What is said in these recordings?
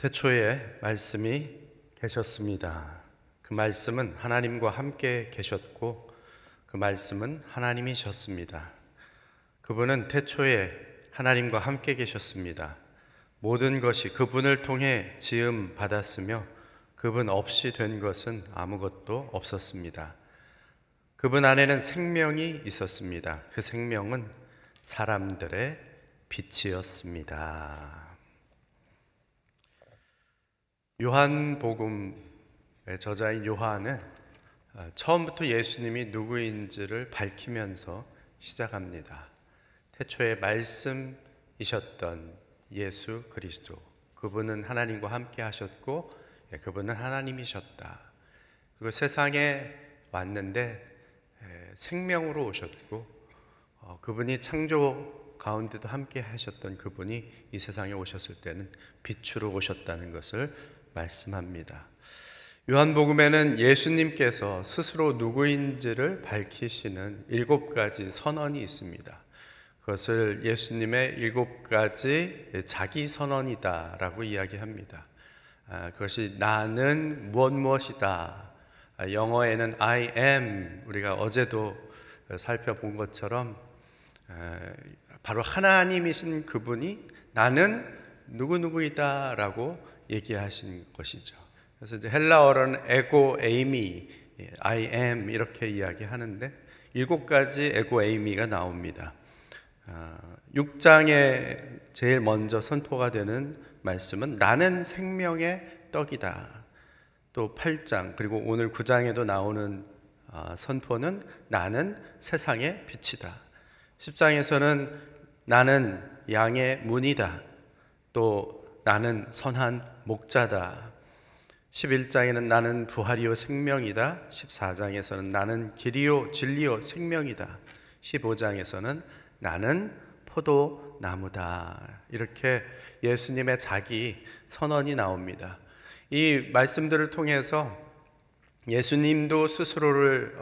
태초에 말씀이 계셨습니다. 그 말씀은 하나님과 함께 계셨고 그 말씀은 하나님이셨습니다. 그분은 태초에 하나님과 함께 계셨습니다. 모든 것이 그분을 통해 지음 받았으며 그분 없이 된 것은 아무것도 없었습니다. 그분 안에는 생명이 있었습니다. 그 생명은 사람들의 빛이었습니다. 요한복음의 저자인 요한은 처음부터 예수님이 누구인지를 밝히면서 시작합니다. 태초에 말씀이셨던 예수 그리스도, 그분은 하나님과 함께 하셨고 그분은 하나님이셨다. 그리고 세상에 왔는데 생명으로 오셨고 그분이 창조 가운데도 함께 하셨던 그분이 이 세상에 오셨을 때는 빛으로 오셨다는 것을 말씀합니다. 요한복음에는 예수님께서 스스로 누구인지를 밝히시는 7가지 선언이 있습니다. 그것을 예수님의 7가지 자기 선언이다라고 이야기합니다. 그것이 나는 무엇이다. 영어에는 I am, 우리가 어제도 살펴본 것처럼 바로 하나님이신 그분이 나는 누구누구이다 라고 얘기하신 것이죠. 그래서 이제 헬라어로는 에고 에이미, I am 이렇게 이야기하는데 7가지 에고 에이미가 나옵니다. 6장에 제일 먼저 선포가 되는 말씀은 나는 생명의 떡이다. 또 8장 그리고 오늘 9장에도 나오는 선포는 나는 세상의 빛이다. 10장에서는 나는 양의 문이다. 또 나는 선한 목자다. 11장에는 나는 부활이요 생명이다. 14장에서는 나는 길이요 진리요 생명이다. 15장에서는 나는 포도나무다. 이렇게 예수님의 자기 선언이 나옵니다. 이 말씀들을 통해서 예수님도 스스로를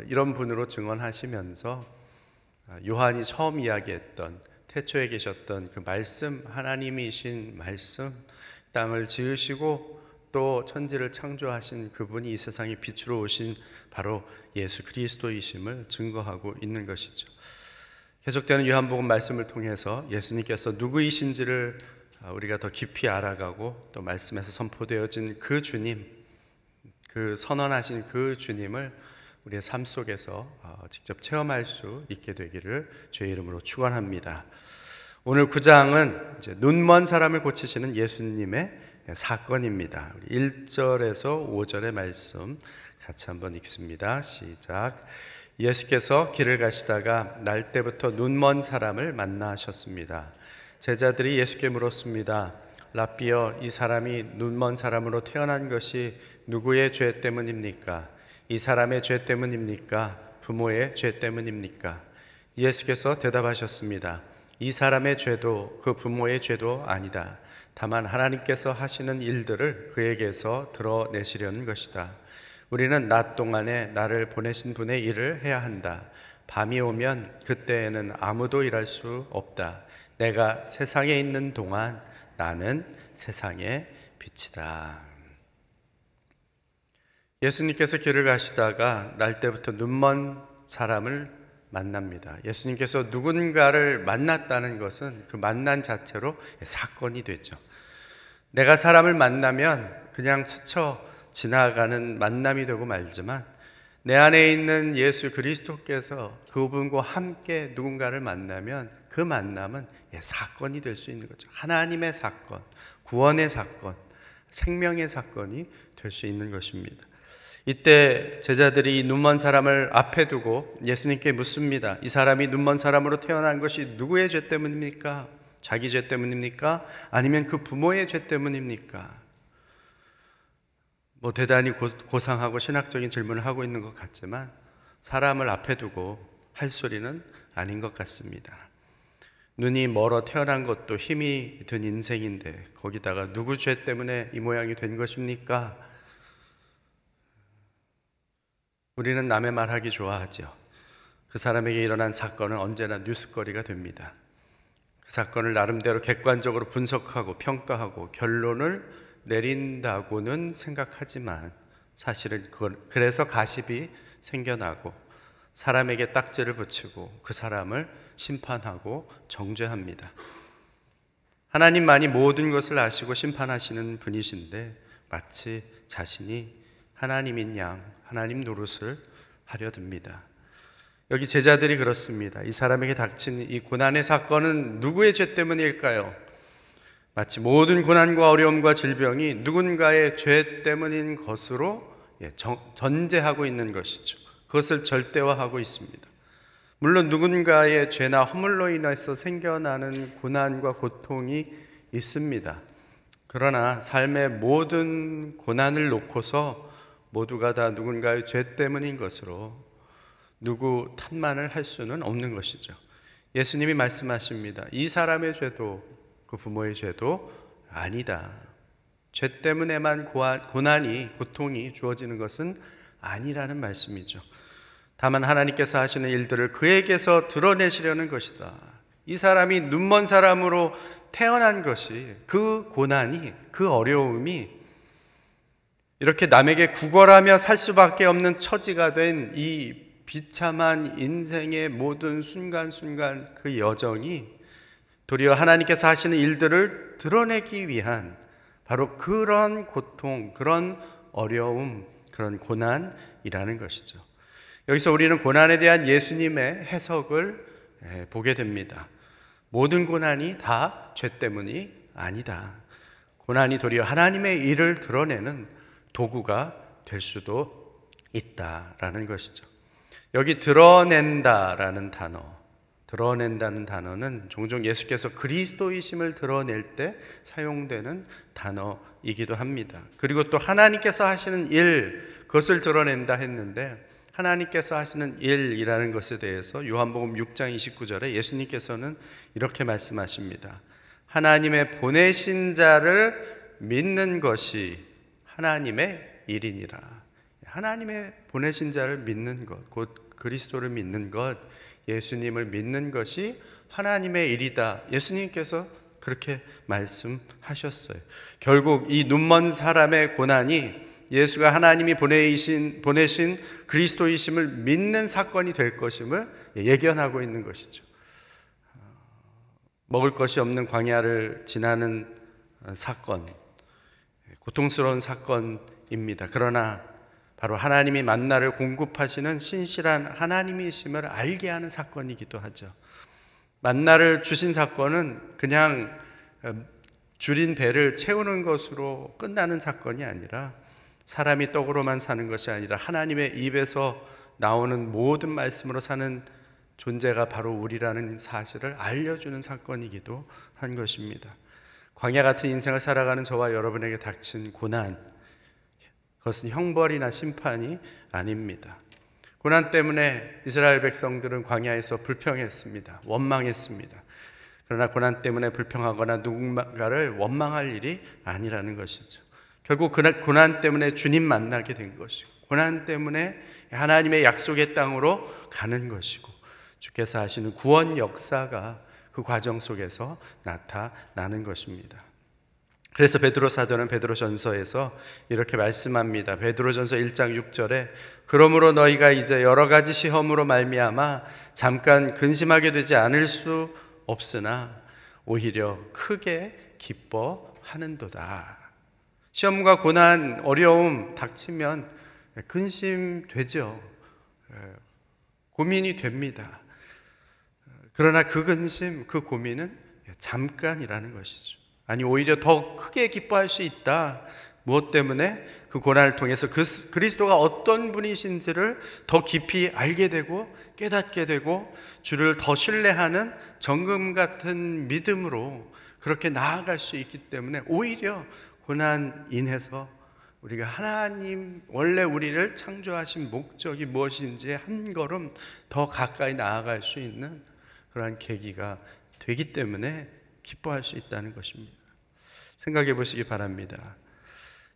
이런 분으로 증언하시면서 요한이 처음 이야기했던 태초에 계셨던 그 말씀, 하나님이신 말씀, 땅을 지으시고 또 천지를 창조하신 그분이 이 세상에 빛으로 오신 바로 예수 그리스도이심을 증거하고 있는 것이죠. 계속되는 요한복음 말씀을 통해서 예수님께서 누구이신지를 우리가 더 깊이 알아가고 또 말씀에서 선포되어진 그 주님, 그 선언하신 그 주님을 우리의 삶 속에서 직접 체험할 수 있게 되기를 주의 이름으로 축원합니다. 오늘 9장은 이제 눈먼 사람을 고치시는 예수님의 사건입니다. 1절에서 5절의 말씀 같이 한번 읽습니다. 시작. 예수께서 길을 가시다가 날 때부터 눈먼 사람을 만나셨습니다. 제자들이 예수께 물었습니다. 랍비여, 이 사람이 눈먼 사람으로 태어난 것이 누구의 죄 때문입니까? 이 사람의 죄 때문입니까? 부모의 죄 때문입니까? 예수께서 대답하셨습니다. 이 사람의 죄도 그 부모의 죄도 아니다. 다만 하나님께서 하시는 일들을 그에게서 드러내시려는 것이다. 우리는 낮 동안에 나를 보내신 분의 일을 해야 한다. 밤이 오면 그때에는 아무도 일할 수 없다. 내가 세상에 있는 동안 나는 세상의 빛이다. 예수님께서 길을 가시다가 날 때부터 눈먼 사람을 만납니다. 예수님께서 누군가를 만났다는 것은 그 만난 자체로 사건이 되죠. 내가 사람을 만나면 그냥 스쳐 지나가는 만남이 되고 말지만 내 안에 있는 예수 그리스도께서 그분과 함께 누군가를 만나면 그 만남은 사건이 될 수 있는 거죠. 하나님의 사건, 구원의 사건, 생명의 사건이 될 수 있는 것입니다. 이때 제자들이 눈먼 사람을 앞에 두고 예수님께 묻습니다. 이 사람이 눈먼 사람으로 태어난 것이 누구의 죄 때문입니까? 자기 죄 때문입니까? 아니면 그 부모의 죄 때문입니까? 대단히 고상하고 신학적인 질문을 하고 있는 것 같지만 사람을 앞에 두고 할 소리는 아닌 것 같습니다. 눈이 멀어 태어난 것도 힘이 든 인생인데 거기다가 누구 죄 때문에 이 모양이 된 것입니까? 우리는 남의 말하기 좋아하죠. 그 사람에게 일어난 사건은 언제나 뉴스거리가 됩니다. 그 사건을 나름대로 객관적으로 분석하고 평가하고 결론을 내린다고는 생각하지만 사실은 그래서 가십이 생겨나고 사람에게 딱지를 붙이고 그 사람을 심판하고 정죄합니다. 하나님만이 모든 것을 아시고 심판하시는 분이신데 마치 자신이 하나님인 양 하나님 노릇을 하려 듭니다. 여기 제자들이 그렇습니다. 이 사람에게 닥친 이 고난의 사건은 누구의 죄 때문일까요? 마치 모든 고난과 어려움과 질병이 누군가의 죄 때문인 것으로 전제하고 있는 것이죠. 그것을 절대화하고 있습니다. 물론 누군가의 죄나 허물로 인해서 생겨나는 고난과 고통이 있습니다. 그러나 삶의 모든 고난을 놓고서 모두가 다 누군가의 죄 때문인 것으로 누구 탓만을 할 수는 없는 것이죠. 예수님이 말씀하십니다. 이 사람의 죄도 그 부모의 죄도 아니다. 죄 때문에만 고난이 고통이 주어지는 것은 아니라는 말씀이죠. 다만 하나님께서 하시는 일들을 그에게서 드러내시려는 것이다. 이 사람이 눈먼 사람으로 태어난 것이 그 고난이 그 어려움이 이렇게 남에게 구걸하며 살 수밖에 없는 처지가 된 이 비참한 인생의 모든 순간순간 그 여정이 도리어 하나님께서 하시는 일들을 드러내기 위한 바로 그런 고통, 그런 어려움, 그런 고난이라는 것이죠. 여기서 우리는 고난에 대한 예수님의 해석을 보게 됩니다. 모든 고난이 다 죄 때문이 아니다. 고난이 도리어 하나님의 일을 드러내는 도구가 될 수도 있다라는 것이죠. 여기 드러낸다라는 드러낸다는 단어는 종종 예수께서 그리스도이심을 드러낼 때 사용되는 단어이기도 합니다. 그리고 또 하나님께서 하시는 일, 그것을 드러낸다 했는데 하나님께서 하시는 일이라는 것에 대해서 요한복음 6장 29절에 예수님께서는 이렇게 말씀하십니다. 하나님의 보내신 자를 믿는 것이 하나님의 일이니라. 하나님의 보내신 자를 믿는 것, 곧 그리스도를 믿는 것, 예수님을 믿는 것이 하나님의 일이다. 예수님께서 그렇게 말씀하셨어요. 결국 이 눈먼 사람의 고난이 예수가 하나님이 보내신 그리스도이심을 믿는 사건이 될 것임을 예견하고 있는 것이죠. 먹을 것이 없는 광야를 지나는 사건, 고통스러운 사건입니다. 그러나 바로 하나님이 만나를 공급하시는 신실한 하나님이심을 알게 하는 사건이기도 하죠. 만나를 주신 사건은 그냥 줄인 배를 채우는 것으로 끝나는 사건이 아니라 사람이 떡으로만 사는 것이 아니라 하나님의 입에서 나오는 모든 말씀으로 사는 존재가 바로 우리라는 사실을 알려주는 사건이기도 한 것입니다. 광야 같은 인생을 살아가는 저와 여러분에게 닥친 고난, 그것은 형벌이나 심판이 아닙니다. 고난 때문에 이스라엘 백성들은 광야에서 불평했습니다. 원망했습니다. 그러나 고난 때문에 불평하거나 누군가를 원망할 일이 아니라는 것이죠. 결국 고난 때문에 주님 만나게 된 것이고 고난 때문에 하나님의 약속의 땅으로 가는 것이고 주께서 하시는 구원 역사가 그 과정 속에서 나타나는 것입니다. 그래서 베드로 사도는 베드로전서에서 이렇게 말씀합니다. 베드로전서 1장 6절에 그러므로 너희가 이제 여러 가지 시험으로 말미암아 잠깐 근심하게 되지 않을 수 없으나 오히려 크게 기뻐하는도다. 시험과 고난, 어려움 닥치면 근심되죠. 고민이 됩니다. 그러나 그 근심, 그 고민은 잠깐이라는 것이죠. 아니 오히려 더 크게 기뻐할 수 있다. 무엇 때문에? 그 고난을 통해서 그리스도가 어떤 분이신지를 더 깊이 알게 되고 깨닫게 되고 주를 더 신뢰하는 정금 같은 믿음으로 그렇게 나아갈 수 있기 때문에 오히려 고난 인해서 우리가 하나님 원래 우리를 창조하신 목적이 무엇인지 한 걸음 더 가까이 나아갈 수 있는 그러한 계기가 되기 때문에 기뻐할 수 있다는 것입니다. 생각해 보시기 바랍니다.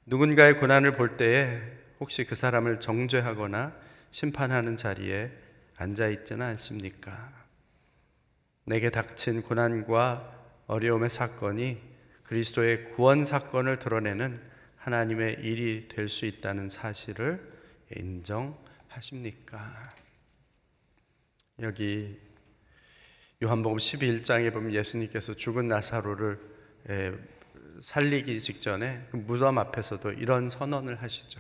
누군가의 고난을 볼 때에 혹시 그 사람을 정죄하거나 심판하는 자리에 앉아 있지는 않습니까? 내게 닥친 고난과 어려움의 사건이 그 그리스도의 구원 사건을 드러내는 하나님의 일이 될 수 있다는 사실을 인정하십니까? 여기 요한복음 12장에 보면 예수님께서 죽은 나사로를 살리기 직전에 그 무덤 앞에서도 이런 선언을 하시죠.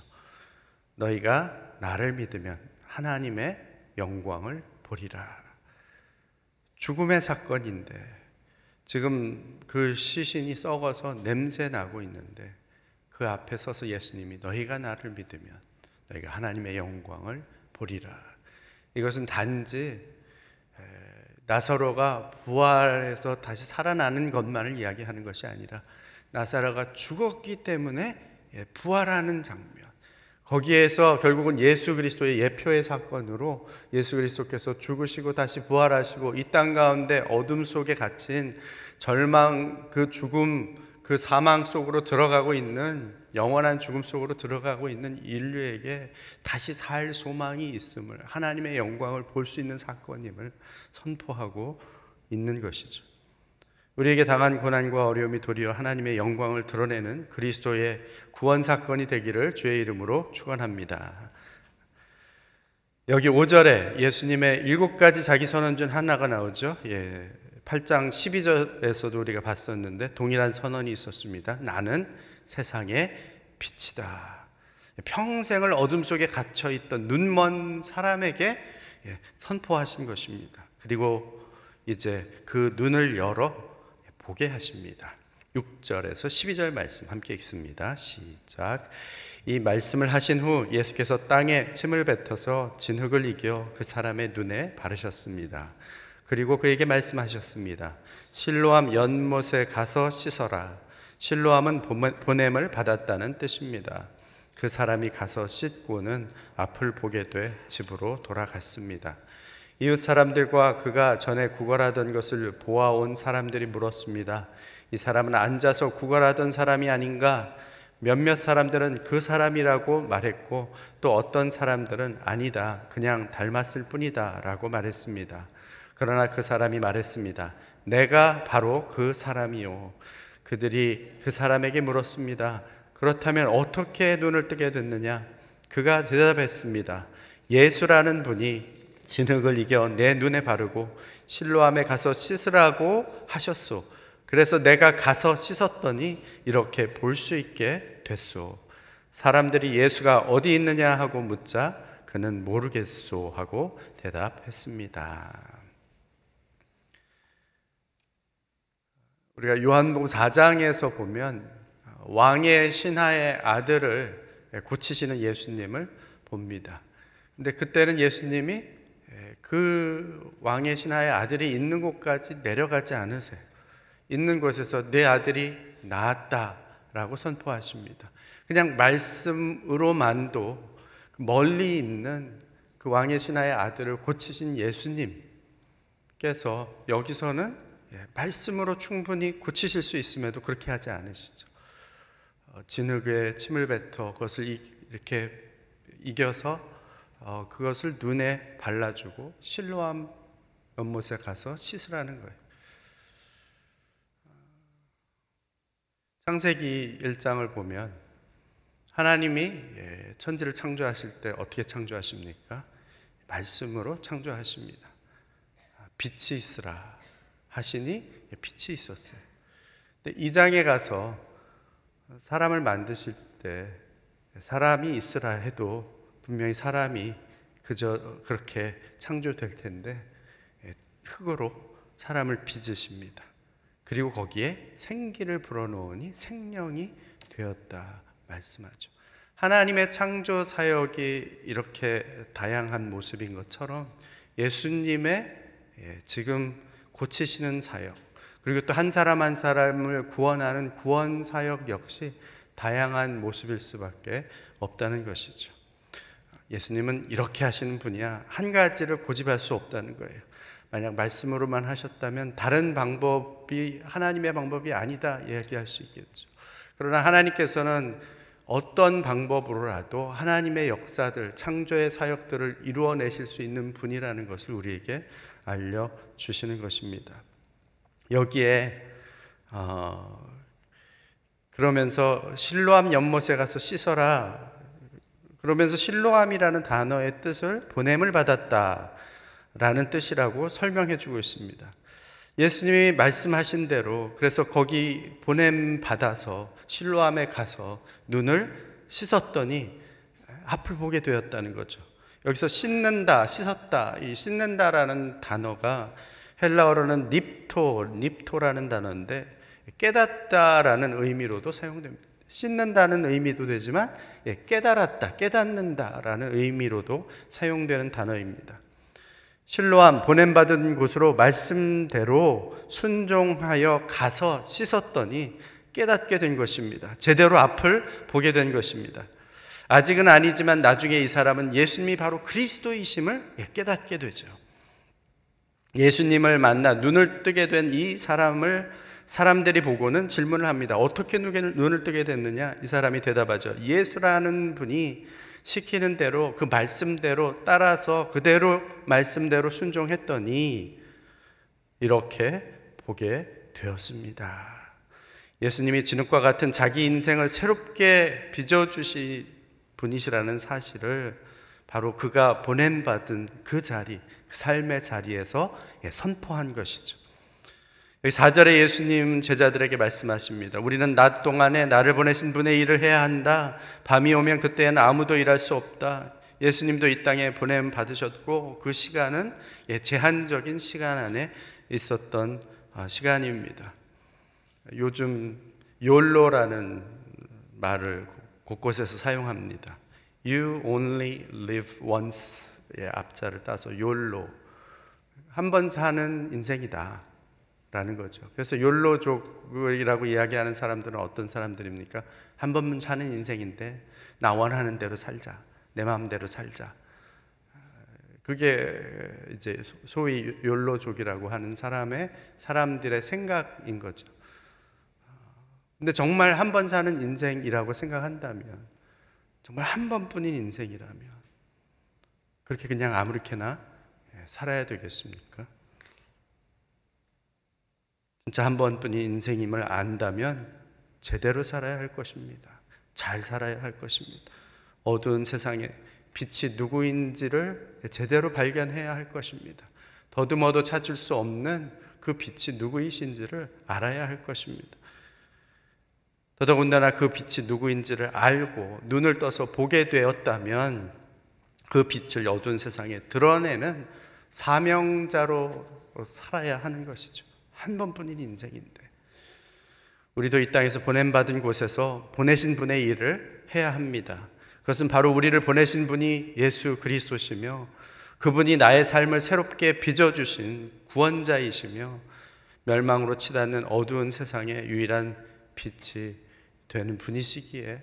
너희가 나를 믿으면 하나님의 영광을 보리라. 죽음의 사건인데 지금 그 시신이 썩어서 냄새 나고 있는데 그 앞에 서서 예수님이 너희가 나를 믿으면 너희가 하나님의 영광을 보리라. 이것은 단지 나사로가 부활해서 다시 살아나는 것만을 이야기하는 것이 아니라 나사로가 죽었기 때문에 부활하는 장면, 거기에서 결국은 예수 그리스도의 예표의 사건으로 예수 그리스도께서 죽으시고 다시 부활하시고 이 땅 가운데 어둠 속에 갇힌 절망, 그 죽음, 그 사망 속으로 들어가고 있는, 영원한 죽음 속으로 들어가고 있는 인류에게 다시 살 소망이 있음을, 하나님의 영광을 볼 수 있는 사건임을 선포하고 있는 것이죠. 우리에게 당한 고난과 어려움이 도리어 하나님의 영광을 드러내는 그리스도의 구원 사건이 되기를 주의 이름으로 축원합니다. 여기 5절에 예수님의 7가지 자기 선언 중 하나가 나오죠. 8장 12절에서도 우리가 봤었는데 동일한 선언이 있었습니다. 나는 세상의 빛이다. 평생을 어둠 속에 갇혀있던 눈먼 사람에게 선포하신 것입니다. 그리고 이제 그 눈을 열어 보게 하십니다. 6절에서 12절 말씀 함께 읽습니다. 시작. 이 말씀을 하신 후 예수께서 땅에 침을 뱉어서 진흙을 이겨 그 사람의 눈에 바르셨습니다. 그리고 그에게 말씀하셨습니다. 실로암 연못에 가서 씻어라. 실로암은 보냄을 받았다는 뜻입니다. 그 사람이 가서 씻고는 앞을 보게 돼 집으로 돌아갔습니다. 이웃 사람들과 그가 전에 구걸하던 것을 보아온 사람들이 물었습니다. 이 사람은 앉아서 구걸하던 사람이 아닌가? 몇몇 사람들은 그 사람이라고 말했고 또 어떤 사람들은 아니다, 그냥 닮았을 뿐이다 라고 말했습니다. 그러나 그 사람이 말했습니다. 내가 바로 그 사람이요. 그들이 그 사람에게 물었습니다. 그렇다면 어떻게 눈을 뜨게 됐느냐? 그가 대답했습니다. 예수라는 분이 진흙을 이겨 내 눈에 바르고 실로암에 가서 씻으라고 하셨소. 그래서 내가 가서 씻었더니 이렇게 볼 수 있게 됐소. 사람들이 예수가 어디 있느냐 하고 묻자 그는 모르겠소 하고 대답했습니다. 우리가 요한복음 4장에서 보면 왕의 신하의 아들을 고치시는 예수님을 봅니다. 근데 그때는 예수님이 그 왕의 신하의 아들이 있는 곳까지 내려가지 않으세요. 있는 곳에서 내 아들이 나았다라고 선포하십니다. 그냥 말씀으로만도 멀리 있는 그 왕의 신하의 아들을 고치신 예수님께서 여기서는 말씀으로 충분히 고치실 수 있음에도 그렇게 하지 않으시죠. 진흙에 침을 뱉어 그것을 이렇게 이겨서 그것을 눈에 발라주고 실로암 연못에 가서 씻으라는 거예요. 창세기 1장을 보면 하나님이 천지를 창조하실 때 어떻게 창조하십니까? 말씀으로 창조하십니다. 빛이 있으라 하시니 빛이 있었어요. 근데 2장에 가서 사람을 만드실 때 사람이 있으라 해도 분명히 사람이 그저 그렇게 창조될 텐데 흙으로 사람을 빚으십니다. 그리고 거기에 생기를 불어넣으니 생명이 되었다 말씀하죠. 하나님의 창조 사역이 이렇게 다양한 모습인 것처럼 예수님의 지금 고치시는 사역, 그리고 또 한 사람 한 사람을 구원하는 구원 사역 역시 다양한 모습일 수밖에 없다는 것이죠. 예수님은 이렇게 하시는 분이야. 한 가지를 고집할 수 없다는 거예요. 만약 말씀으로만 하셨다면 다른 방법이 하나님의 방법이 아니다 얘기할 수 있겠죠. 그러나 하나님께서는 어떤 방법으로라도 하나님의 역사들, 창조의 사역들을 이루어내실 수 있는 분이라는 것을 우리에게 알려주시는 것입니다. 여기에 그러면서 실로암 연못에 가서 씻어라. 그러면서 실로암이라는 단어의 뜻을 보냄을 받았다라는 뜻이라고 설명해 주고 있습니다. 예수님이 말씀하신 대로 그래서 거기 보냄 받아서 실로암에 가서 눈을 씻었더니 앞을 보게 되었다는 거죠. 여기서 씻는다, 씻었다, 이 씻는다라는 단어가 헬라어로는 닙토라는 단어인데 깨닫다라는 의미로도 사용됩니다. 씻는다는 의미도 되지만 깨달았다, 깨닫는다라는 의미로도 사용되는 단어입니다. 실로암, 보냄받은 곳으로 말씀대로 순종하여 가서 씻었더니 깨닫게 된 것입니다. 제대로 앞을 보게 된 것입니다. 아직은 아니지만 나중에 이 사람은 예수님이 바로 그리스도이심을 깨닫게 되죠. 예수님을 만나 눈을 뜨게 된 이 사람을 사람들이 보고는 질문을 합니다. 어떻게 눈을 뜨게 됐느냐? 이 사람이 대답하죠. 예수라는 분이 시키는 대로 그 말씀대로 따라서 그대로 말씀대로 순종했더니 이렇게 보게 되었습니다. 예수님이 진흙과 같은 자기 인생을 새롭게 빚어주신 분이시라는 사실을 바로 그가 보냄받은 그 자리, 그 삶의 자리에서 선포한 것이죠. 여기 4절에 예수님 제자들에게 말씀하십니다. 우리는 낮 동안에 나를 보내신 분의 일을 해야 한다. 밤이 오면 그때는 아무도 일할 수 없다. 예수님도 이 땅에 보냄 받으셨고 그 시간은 제한적인 시간 안에 있었던 시간입니다. 요즘 욜로라는 말을 곳곳에서 사용합니다. You only live once의 앞자를 따서 욜로, 한 번 사는 인생이다 라는 거죠. 그래서 욜로족이라고 이야기하는 사람들은 어떤 사람들입니까? 한 번만 사는 인생인데 나 원하는 대로 살자, 내 마음대로 살자. 그게 이제 소위 욜로족이라고 하는 사람들의 생각인 거죠. 근데 정말 한 번 사는 인생이라고 생각한다면, 정말 한 번뿐인 인생이라면 그렇게 그냥 아무렇게나 살아야 되겠습니까? 진짜 한 번뿐인 인생임을 안다면 제대로 살아야 할 것입니다. 잘 살아야 할 것입니다. 어두운 세상에 빛이 누구인지를 제대로 발견해야 할 것입니다. 더듬어도 찾을 수 없는 그 빛이 누구이신지를 알아야 할 것입니다. 더더군다나 그 빛이 누구인지를 알고 눈을 떠서 보게 되었다면 그 빛을 어두운 세상에 드러내는 사명자로 살아야 하는 것이죠. 한 번뿐인 인생인데 우리도 이 땅에서 보냄받은 곳에서 보내신 분의 일을 해야 합니다. 그것은 바로 우리를 보내신 분이 예수 그리스도시며 그분이 나의 삶을 새롭게 빚어주신 구원자이시며 멸망으로 치닫는 어두운 세상의 유일한 빛이 되는 분이시기에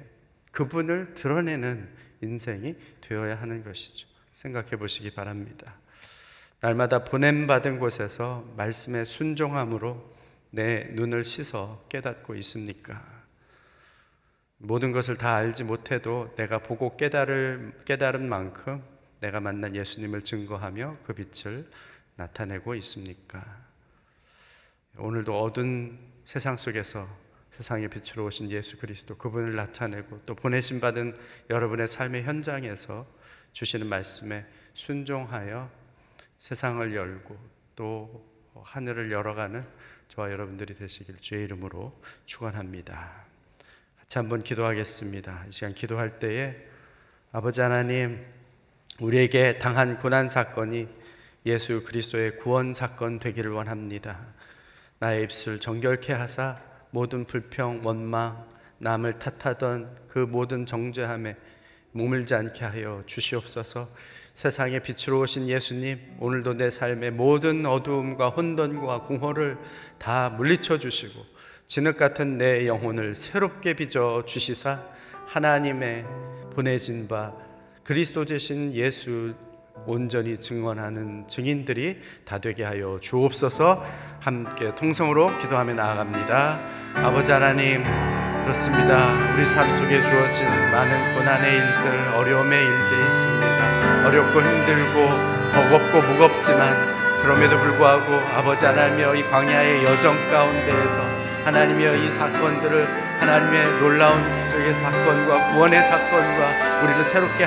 그분을 드러내는 인생이 되어야 하는 것이죠. 생각해 보시기 바랍니다. 날마다 보냄받은 곳에서 말씀에 순종함으로 내 눈을 씻어 깨닫고 있습니까? 모든 것을 다 알지 못해도 내가 보고 깨달은 만큼 내가 만난 예수님을 증거하며 그 빛을 나타내고 있습니까? 오늘도 어두운 세상 속에서 세상의 빛으로 오신 예수 그리스도 그분을 나타내고 또 보내심 받은 여러분의 삶의 현장에서 주시는 말씀에 순종하여 세상을 열고 또 하늘을 열어가는 저와 여러분들이 되시길 주의 이름으로 축원합니다. 같이 한번 기도하겠습니다. 이 시간 기도할 때에 아버지 하나님, 우리에게 당한 고난 사건이 예수 그리스도의 구원 사건 되기를 원합니다. 나의 입술 정결케 하사 모든 불평, 원망, 남을 탓하던 그 모든 정죄함에 머물지 않게 하여 주시옵소서. 세상의 빛으로 오신 예수님, 오늘도 내 삶의 모든 어두움과 혼돈과 공허를 다 물리쳐 주시고 진흙 같은 내 영혼을 새롭게 빚어 주시사 하나님의 보내진 바 그리스도 되신 예수 온전히 증언하는 증인들이 다 되게 하여 주옵소서. 함께 통성으로 기도하며 나아갑니다. 아버지 하나님, 그렇습니다. 우리 삶 속에 주어진 많은 고난의 일들, 어려움의 일들이 있습니다. 어렵고 힘들고 버겁고 무겁지만 그럼에도 불구하고 아버지 하나님이여 이 광야의 여정 가운데에서 하나님이여 이 사건들을 하나님의 놀라운 기적의 사건과 구원의 사건과 우리를 새롭게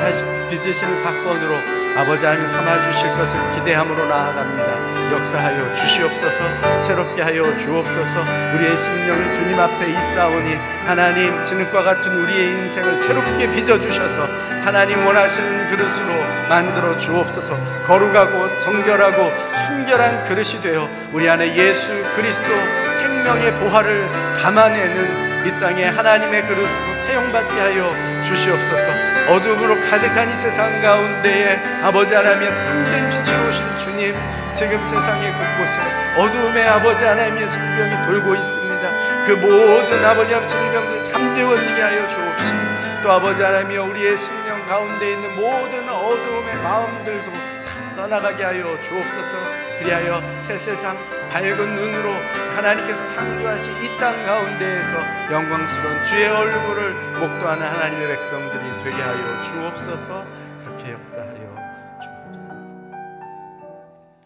빚으시는 사건으로 아버지 하나님 삼아주실 것을 기대함으로 나아갑니다. 역사하여 주시옵소서. 새롭게 하여 주옵소서. 우리의 심령이 주님 앞에 있사오니 하나님 진흙과 같은 우리의 인생을 새롭게 빚어주셔서 하나님 원하시는 그릇으로 만들어 주옵소서. 거룩하고 정결하고 순결한 그릇이 되어 우리 안에 예수 그리스도 생명의 보화를 담아내는 이 땅에 하나님의 그릇으로 사용받게 하여 주시옵소서. 어둠으로 가득한 이 세상 가운데에 아버지 하나님의 참된 빛으로 오신 주님, 지금 세상의 곳곳에 어둠의 아버지 하나님의 질병이 돌고 있습니다. 그 모든 아버지 하나님의 질병들이 잠재워지게 하여 주옵시고, 또 아버지 하나님이여 우리의 심령 가운데 있는 모든 어두움의 마음들도 다 떠나가게 하여 주옵소서. 그리하여 새 세상 밝은 눈으로 하나님께서 창조하신 이 땅 가운데에서 영광스러운 주의 얼굴을 목도하는 하나님의 백성들이 되게 하여 주옵소서. 그렇게 역사하여 주옵소서.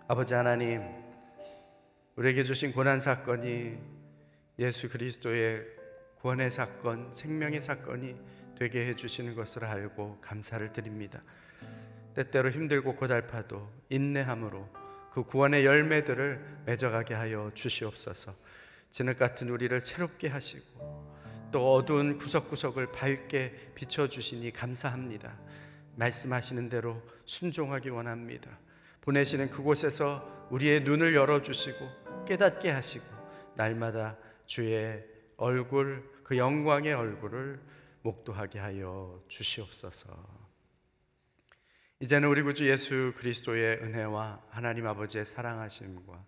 아버지 하나님, 우리에게 주신 고난 사건이 예수 그리스도의 구원의 사건, 생명의 사건이 되게 해주시는 것을 알고 감사를 드립니다. 때때로 힘들고 고달파도 인내함으로 그 구원의 열매들을 맺어가게 하여 주시옵소서. 진흙 같은 우리를 새롭게 하시고 또 어두운 구석구석을 밝게 비춰주시니 감사합니다. 말씀하시는 대로 순종하기 원합니다. 보내시는 그곳에서 우리의 눈을 열어주시고 깨닫게 하시고 날마다 주의 얼굴, 그 영광의 얼굴을 목도하게 하여 주시옵소서. 이제는 우리 구주 예수 그리스도의 은혜와 하나님 아버지의 사랑하심과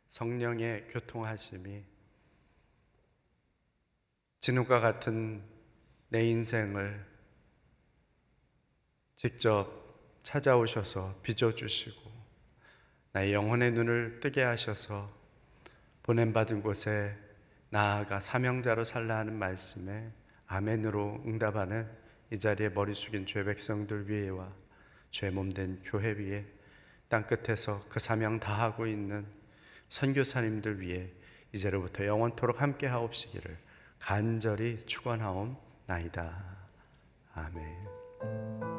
성령의 교통하심이 진흙과 같은 내 인생을 직접 찾아오셔서 빚어주시고 나의 영혼의 눈을 뜨게 하셔서 보냄받은 곳에 나아가 사명자로 살라 하는 말씀에 아멘으로 응답하는 이 자리에 머리 숙인 주의 백성들 위에와 주의 몸된 교회 위에 땅끝에서 그 사명 다하고 있는 선교사님들 위에 이제로부터 영원토록 함께 하옵시기를 간절히 축원하옵나이다. 아멘.